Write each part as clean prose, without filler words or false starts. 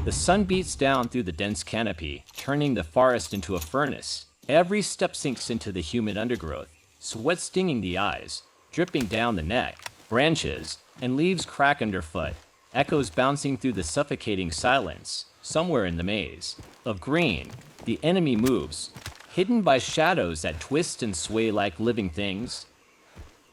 The sun beats down through the dense canopy, turning the forest into a furnace. Every step sinks into the humid undergrowth, sweat stinging the eyes, dripping down the neck. Branches and leaves crack underfoot, echoes bouncing through the suffocating silence. Somewhere in the maze of green, the enemy moves, hidden by shadows that twist and sway like living things.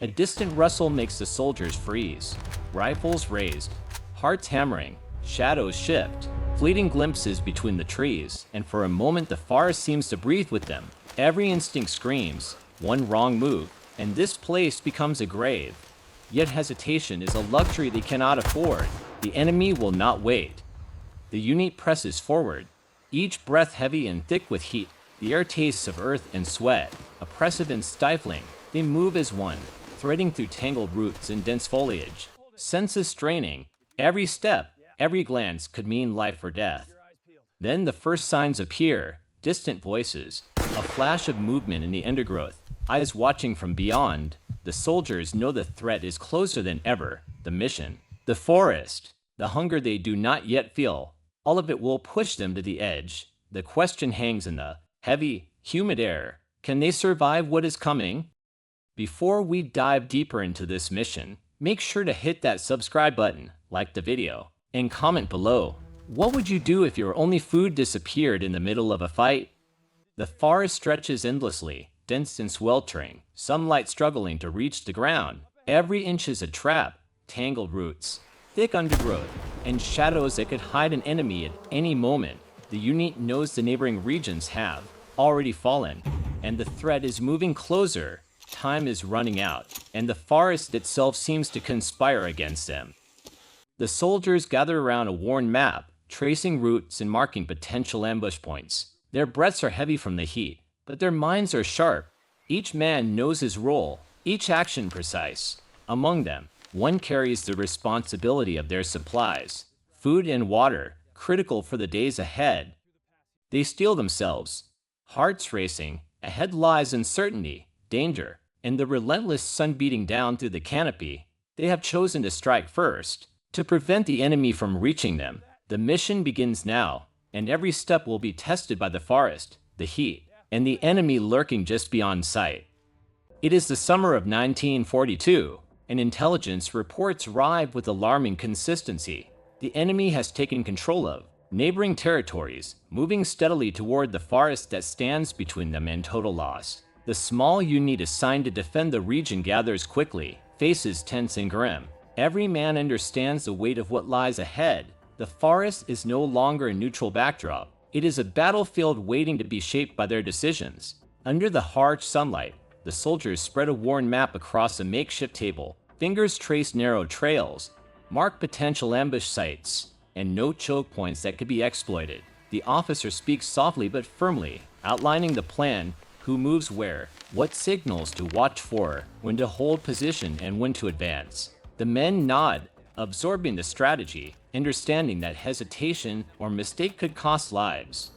A distant rustle makes the soldiers freeze. Rifles raised, hearts hammering, shadows shift, fleeting glimpses between the trees, and for a moment the forest seems to breathe with them. Every instinct screams, one wrong move, and this place becomes a grave. Yet hesitation is a luxury they cannot afford. The enemy will not wait. The unit presses forward, each breath heavy and thick with heat. The air tastes of earth and sweat, oppressive and stifling. They move as one, threading through tangled roots and dense foliage. Senses straining. Every step, every glance could mean life or death. Then the first signs appear, distant voices, a flash of movement in the undergrowth, eyes watching from beyond. The soldiers know the threat is closer than ever. The mission, the forest, the hunger they do not yet feel, all of it will push them to the edge. The question hangs in the heavy, humid air. Can they survive what is coming? Before we dive deeper into this mission, make sure to hit that subscribe button, like the video, and comment below. What would you do if your only food disappeared in the middle of a fight? The forest stretches endlessly, dense and sweltering, sunlight struggling to reach the ground. Every inch is a trap, tangled roots, thick undergrowth, and shadows that could hide an enemy at any moment. The unit knows the neighboring regions have already fallen, and the threat is moving closer. Time is running out, and the forest itself seems to conspire against them. The soldiers gather around a worn map, tracing routes and marking potential ambush points. Their breaths are heavy from the heat, but their minds are sharp. Each man knows his role, each action precise. Among them, one carries the responsibility of their supplies, food and water, critical for the days ahead. They steel themselves, hearts racing. Ahead lies uncertainty, danger, and the relentless sun beating down through the canopy. They have chosen to strike first, to prevent the enemy from reaching them. The mission begins now, and every step will be tested by the forest, the heat, and the enemy lurking just beyond sight. It is the summer of 1942, and intelligence reports arrive with alarming consistency. The enemy has taken control of neighboring territories, moving steadily toward the forest that stands between them and total loss. The small unit assigned to defend the region gathers quickly, faces tense and grim. Every man understands the weight of what lies ahead. The forest is no longer a neutral backdrop. It is a battlefield waiting to be shaped by their decisions. Under the harsh sunlight, the soldiers spread a worn map across a makeshift table. Fingers trace narrow trails, mark potential ambush sites, and note choke points that could be exploited. The officer speaks softly but firmly, outlining the plan, who moves where, what signals to watch for, when to hold position and when to advance. The men nod, absorbing the strategy, understanding that hesitation or mistake could cost lives.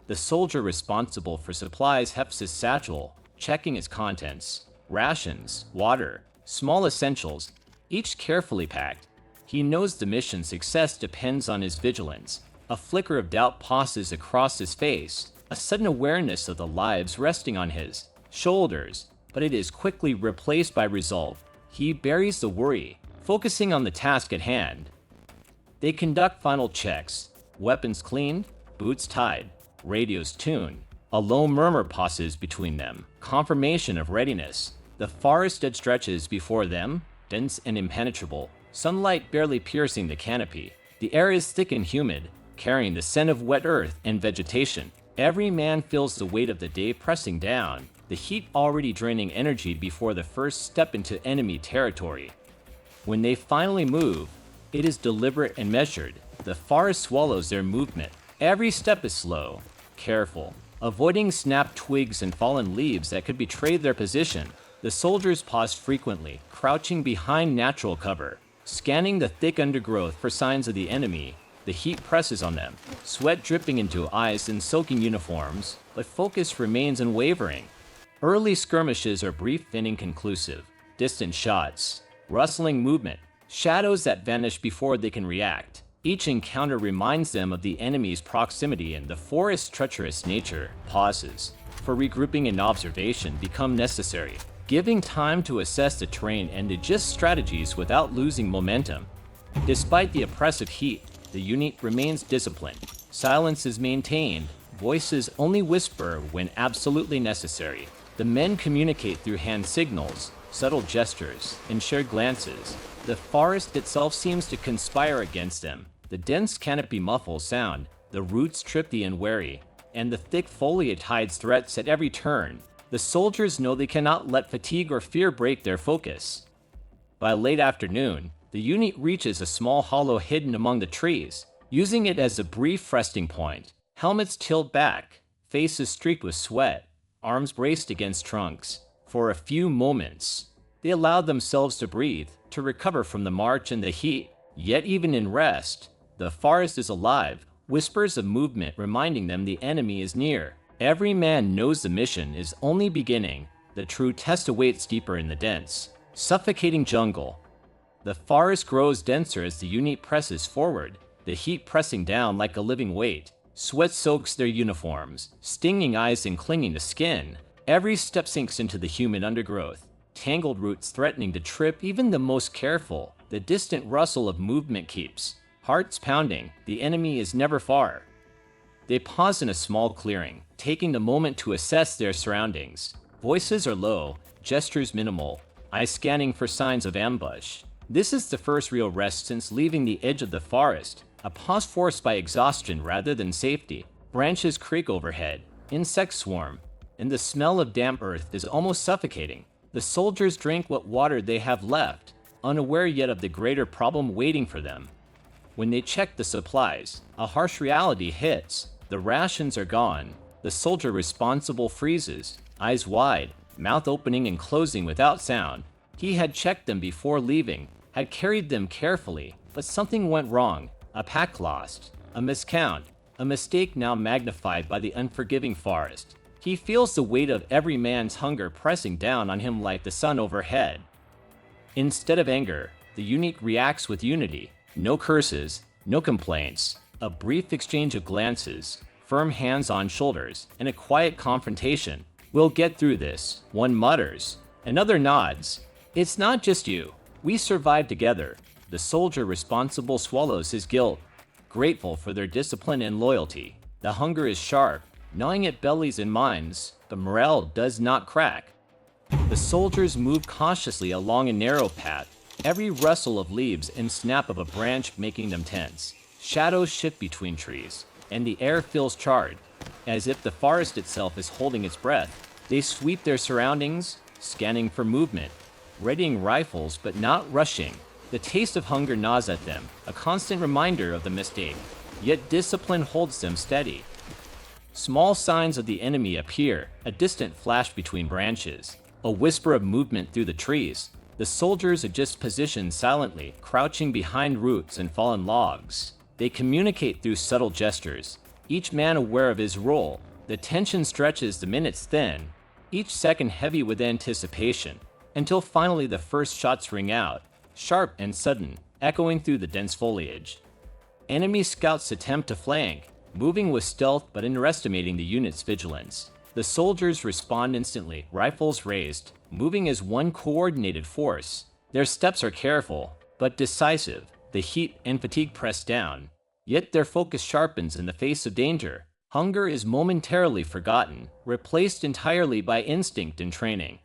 The soldier responsible for supplies hefts his satchel, checking its contents. Rations, water, small essentials, each carefully packed. He knows the mission's success depends on his vigilance. A flicker of doubt passes across his face, a sudden awareness of the lives resting on his shoulders, but it is quickly replaced by resolve. He buries the worry, focusing on the task at hand. They conduct final checks, weapons cleaned, boots tied, radios tuned. A low murmur passes between them, confirmation of readiness. The forest that stretches before them, dense and impenetrable, sunlight barely piercing the canopy. The air is thick and humid, carrying the scent of wet earth and vegetation. Every man feels the weight of the day pressing down, the heat already draining energy before the first step into enemy territory. When they finally move, it is deliberate and measured. The forest swallows their movement. Every step is slow, careful, avoiding snapped twigs and fallen leaves that could betray their position. The soldiers pause frequently, crouching behind natural cover, scanning the thick undergrowth for signs of the enemy. The heat presses on them, sweat dripping into eyes and soaking uniforms, but focus remains unwavering. Early skirmishes are brief and inconclusive. Distant shots, rustling movement, shadows that vanish before they can react. Each encounter reminds them of the enemy's proximity and the forest's treacherous nature. Pauses for regrouping and observation become necessary, giving time to assess the terrain and adjust strategies without losing momentum. Despite the oppressive heat, the unit remains disciplined. Silence is maintained, voices only whisper when absolutely necessary. The men communicate through hand signals, subtle gestures, and shared glances. The forest itself seems to conspire against them. The dense canopy muffles sound, the roots trip the unwary, and the thick foliage hides threats at every turn. The soldiers know they cannot let fatigue or fear break their focus. By late afternoon, the unit reaches a small hollow hidden among the trees, using it as a brief resting point. Helmets tilted back, faces streaked with sweat, arms braced against trunks. For a few moments, they allowed themselves to breathe, to recover from the march and the heat. Yet even in rest, the forest is alive, whispers of movement reminding them the enemy is near. Every man knows the mission is only beginning. The true test awaits deeper in the dense, suffocating jungle. The forest grows denser as the unit presses forward, the heat pressing down like a living weight. Sweat soaks their uniforms, stinging eyes and clinging to skin. Every step sinks into the humid undergrowth, tangled roots threatening to trip even the most careful. The distant rustle of movement keeps hearts pounding. The enemy is never far. They pause in a small clearing, taking the moment to assess their surroundings. Voices are low, gestures minimal, eyes scanning for signs of ambush. This is the first real rest since leaving the edge of the forest, a pause forced by exhaustion rather than safety. Branches creak overhead, insects swarm, and the smell of damp earth is almost suffocating. The soldiers drink what water they have left, unaware yet of the greater problem waiting for them. When they check the supplies, a harsh reality hits. The rations are gone. The soldier responsible freezes, eyes wide, mouth opening and closing without sound. He had checked them before leaving, had carried them carefully, but something went wrong. A pack lost, a miscount, a mistake now magnified by the unforgiving forest. He feels the weight of every man's hunger pressing down on him like the sun overhead. Instead of anger, the unit reacts with unity. No curses, no complaints, a brief exchange of glances, firm hands on shoulders, and a quiet confrontation. "We'll get through this," one mutters. Another nods. "It's not just you. We survived together." The soldier responsible swallows his guilt, grateful for their discipline and loyalty. The hunger is sharp, gnawing at bellies and minds, but morale does not crack. The soldiers move cautiously along a narrow path, every rustle of leaves and snap of a branch making them tense. Shadows shift between trees, and the air feels charred, as if the forest itself is holding its breath. They sweep their surroundings, scanning for movement, readying rifles but not rushing. The taste of hunger gnaws at them, a constant reminder of the mistake, yet discipline holds them steady. Small signs of the enemy appear, a distant flash between branches, a whisper of movement through the trees. The soldiers adjust positions silently, crouching behind roots and fallen logs. They communicate through subtle gestures, each man aware of his role. The tension stretches, the minutes thin, each second heavy with anticipation, until finally the first shots ring out, sharp and sudden, echoing through the dense foliage. Enemy scouts attempt to flank, moving with stealth but underestimating the unit's vigilance. The soldiers respond instantly, rifles raised, moving as one coordinated force. Their steps are careful, but decisive, the heat and fatigue press down. Yet their focus sharpens in the face of danger. Hunger is momentarily forgotten, replaced entirely by instinct and training.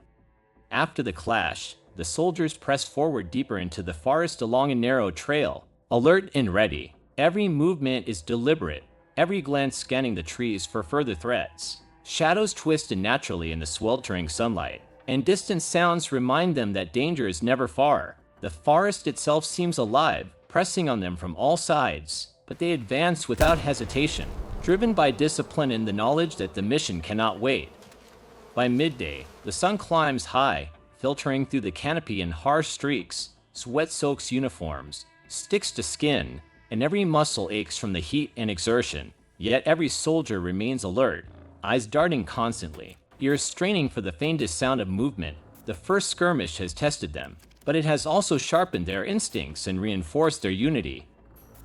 After the clash, the soldiers press forward deeper into the forest along a narrow trail, alert and ready. Every movement is deliberate, every glance scanning the trees for further threats. Shadows twist unnaturally in the sweltering sunlight, and distant sounds remind them that danger is never far. The forest itself seems alive, pressing on them from all sides, but they advance without hesitation, driven by discipline and the knowledge that the mission cannot wait. By midday, the sun climbs high, filtering through the canopy in harsh streaks. Sweat soaks uniforms, sticks to skin, and every muscle aches from the heat and exertion. Yet every soldier remains alert, eyes darting constantly, ears straining for the faintest sound of movement. The first skirmish has tested them, but it has also sharpened their instincts and reinforced their unity.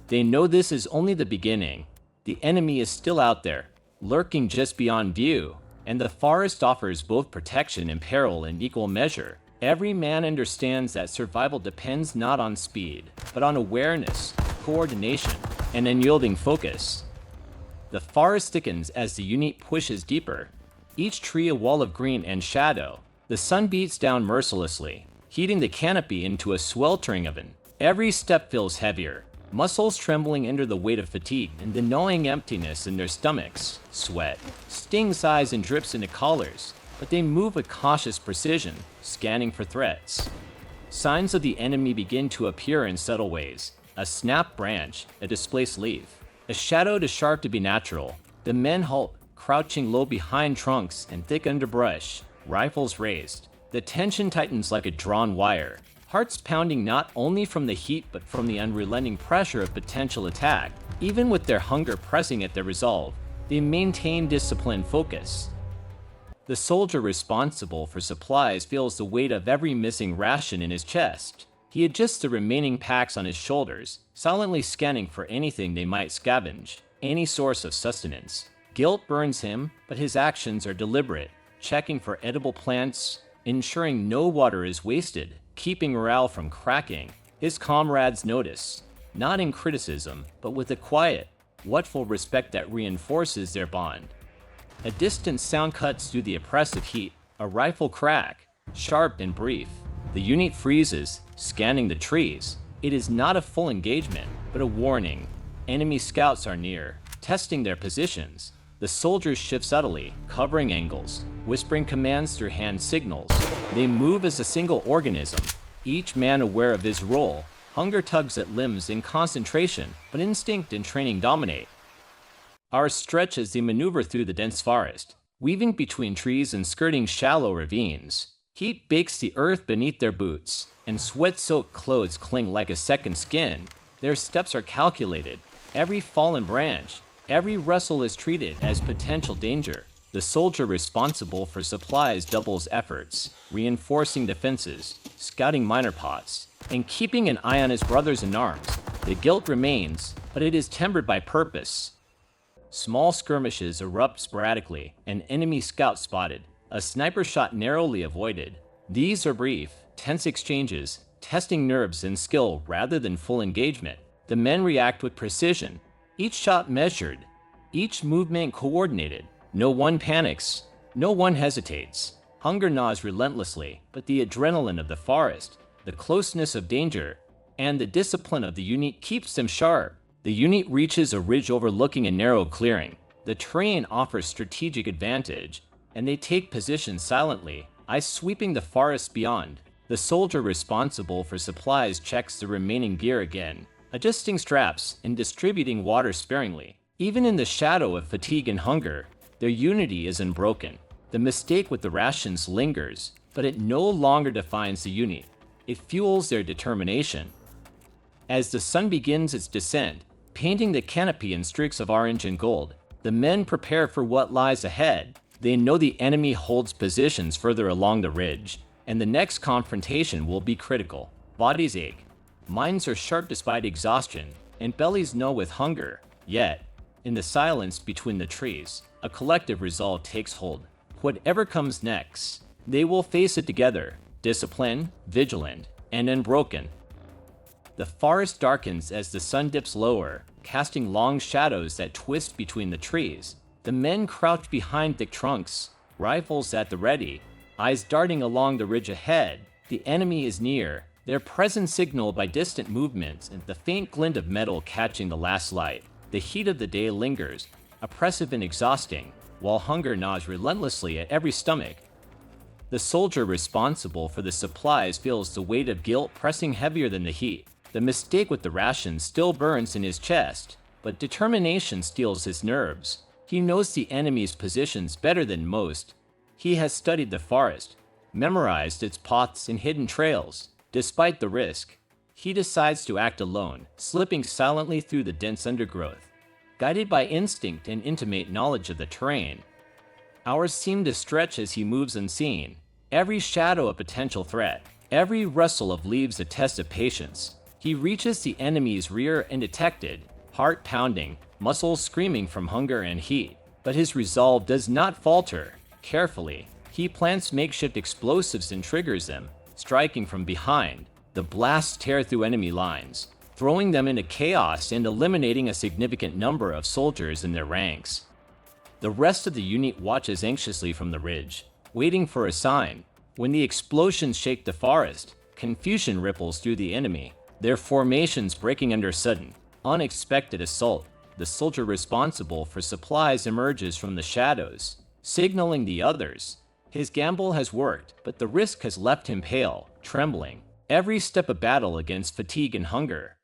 They know this is only the beginning. The enemy is still out there, lurking just beyond view, and the forest offers both protection and peril in equal measure. Every man understands that survival depends not on speed, but on awareness, coordination, and unyielding focus. The forest thickens as the unit pushes deeper, each tree a wall of green and shadow. The sun beats down mercilessly, heating the canopy into a sweltering oven. Every step feels heavier, muscles trembling under the weight of fatigue and the gnawing emptiness in their stomachs. Sweat stings eyes and drips into collars, but they move with cautious precision, scanning for threats. Signs of the enemy begin to appear in subtle ways. A snapped branch, a displaced leaf, a shadow too sharp to be natural. The men halt, crouching low behind trunks and thick underbrush, rifles raised. The tension tightens like a drawn wire, hearts pounding not only from the heat but from the unrelenting pressure of potential attack. Even with their hunger pressing at their resolve, they maintain disciplined focus. The soldier responsible for supplies feels the weight of every missing ration in his chest. He adjusts the remaining packs on his shoulders, silently scanning for anything they might scavenge, any source of sustenance. Guilt burns him, but his actions are deliberate, checking for edible plants, ensuring no water is wasted, keeping morale from cracking. His comrades notice, not in criticism, but with a quiet, watchful respect that reinforces their bond. A distant sound cuts through the oppressive heat, a rifle crack, sharp and brief. The unit freezes, scanning the trees. It is not a full engagement, but a warning. Enemy scouts are near, testing their positions. The soldiers shift subtly, covering angles, whispering commands through hand signals. They move as a single organism, each man aware of his role. Hunger tugs at limbs in concentration, but instinct and training dominate. Hours stretch as they maneuver through the dense forest, weaving between trees and skirting shallow ravines. Heat bakes the earth beneath their boots, and sweat-soaked clothes cling like a second skin. Their steps are calculated. Every fallen branch, every rustle is treated as potential danger. The soldier responsible for supplies doubles efforts, reinforcing defenses, scouting minor pots, and keeping an eye on his brothers in arms. The guilt remains, but it is tempered by purpose. Small skirmishes erupt sporadically, an enemy scout spotted, a sniper shot narrowly avoided. These are brief, tense exchanges, testing nerves and skill rather than full engagement. The men react with precision, each shot measured, each movement coordinated. No one panics, no one hesitates. Hunger gnaws relentlessly, but the adrenaline of the forest, the closeness of danger, and the discipline of the unit keeps them sharp. The unit reaches a ridge overlooking a narrow clearing. The terrain offers strategic advantage, and they take position silently, eyes sweeping the forest beyond. The soldier responsible for supplies checks the remaining gear again, adjusting straps and distributing water sparingly. Even in the shadow of fatigue and hunger, their unity is unbroken. The mistake with the rations lingers, but it no longer defines the unit. It fuels their determination. As the sun begins its descent, painting the canopy in streaks of orange and gold, the men prepare for what lies ahead. They know the enemy holds positions further along the ridge, and the next confrontation will be critical. Bodies ache, minds are sharp despite exhaustion, and bellies know with hunger. Yet, in the silence between the trees, a collective resolve takes hold. Whatever comes next, they will face it together, disciplined, vigilant, and unbroken. The forest darkens as the sun dips lower, casting long shadows that twist between the trees. The men crouch behind thick trunks, rifles at the ready, eyes darting along the ridge ahead. The enemy is near, their presence signaled by distant movements and the faint glint of metal catching the last light. The heat of the day lingers, oppressive and exhausting, while hunger gnaws relentlessly at every stomach. The soldier responsible for the supplies feels the weight of guilt pressing heavier than the heat. The mistake with the rations still burns in his chest, but determination steels his nerves. He knows the enemy's positions better than most. He has studied the forest, memorized its paths and hidden trails. Despite the risk, he decides to act alone, slipping silently through the dense undergrowth. Guided by instinct and intimate knowledge of the terrain, hours seem to stretch as he moves unseen. Every shadow a potential threat, every rustle of leaves a test of patience. He reaches the enemy's rear undetected, heart pounding, muscles screaming from hunger and heat. But his resolve does not falter. Carefully, he plants makeshift explosives and triggers them, striking from behind. The blasts tear through enemy lines, throwing them into chaos and eliminating a significant number of soldiers in their ranks. The rest of the unit watches anxiously from the ridge, waiting for a sign. When the explosions shake the forest, confusion ripples through the enemy, their formations breaking under sudden, unexpected assault. The soldier responsible for supplies emerges from the shadows, signaling the others. His gamble has worked, but the risk has left him pale, trembling. Every step a battle against fatigue and hunger.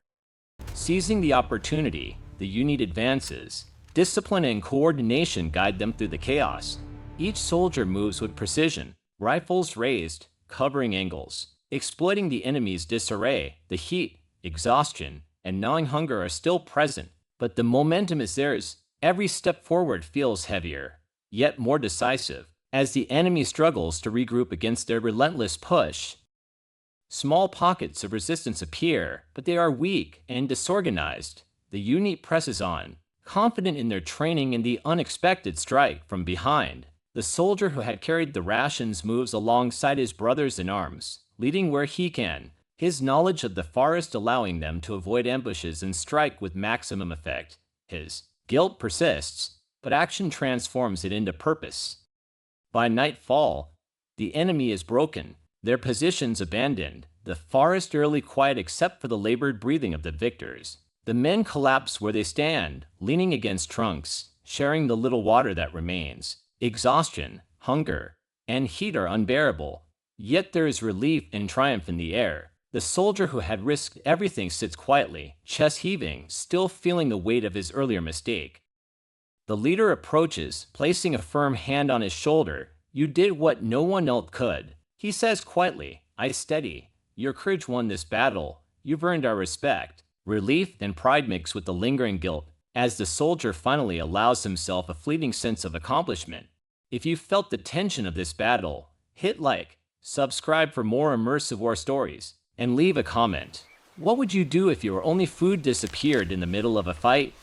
Seizing the opportunity, the unit advances. Discipline and coordination guide them through the chaos. Each soldier moves with precision, rifles raised, covering angles, exploiting the enemy's disarray. The heat, exhaustion, and gnawing hunger are still present, but the momentum is theirs. Every step forward feels heavier, yet more decisive, as the enemy struggles to regroup against their relentless push. Small pockets of resistance appear, but they are weak and disorganized. The unit presses on, confident in their training and the unexpected strike from behind. The soldier who had carried the rations moves alongside his brothers in arms, leading where he can, his knowledge of the forest allowing them to avoid ambushes and strike with maximum effect. His guilt persists, but action transforms it into purpose. By nightfall, the enemy is broken, their positions abandoned, the forest early quiet except for the labored breathing of the victors. The men collapse where they stand, leaning against trunks, sharing the little water that remains. Exhaustion, hunger, and heat are unbearable, yet there is relief and triumph in the air. The soldier who had risked everything sits quietly, chest heaving, still feeling the weight of his earlier mistake. The leader approaches, placing a firm hand on his shoulder. "You did what no one else could," he says quietly. "I steady. Your courage won this battle. You've earned our respect." Relief and pride mix with the lingering guilt, as the soldier finally allows himself a fleeting sense of accomplishment. If you felt the tension of this battle, hit like, subscribe for more immersive war stories, and leave a comment. What would you do if your only food disappeared in the middle of a fight?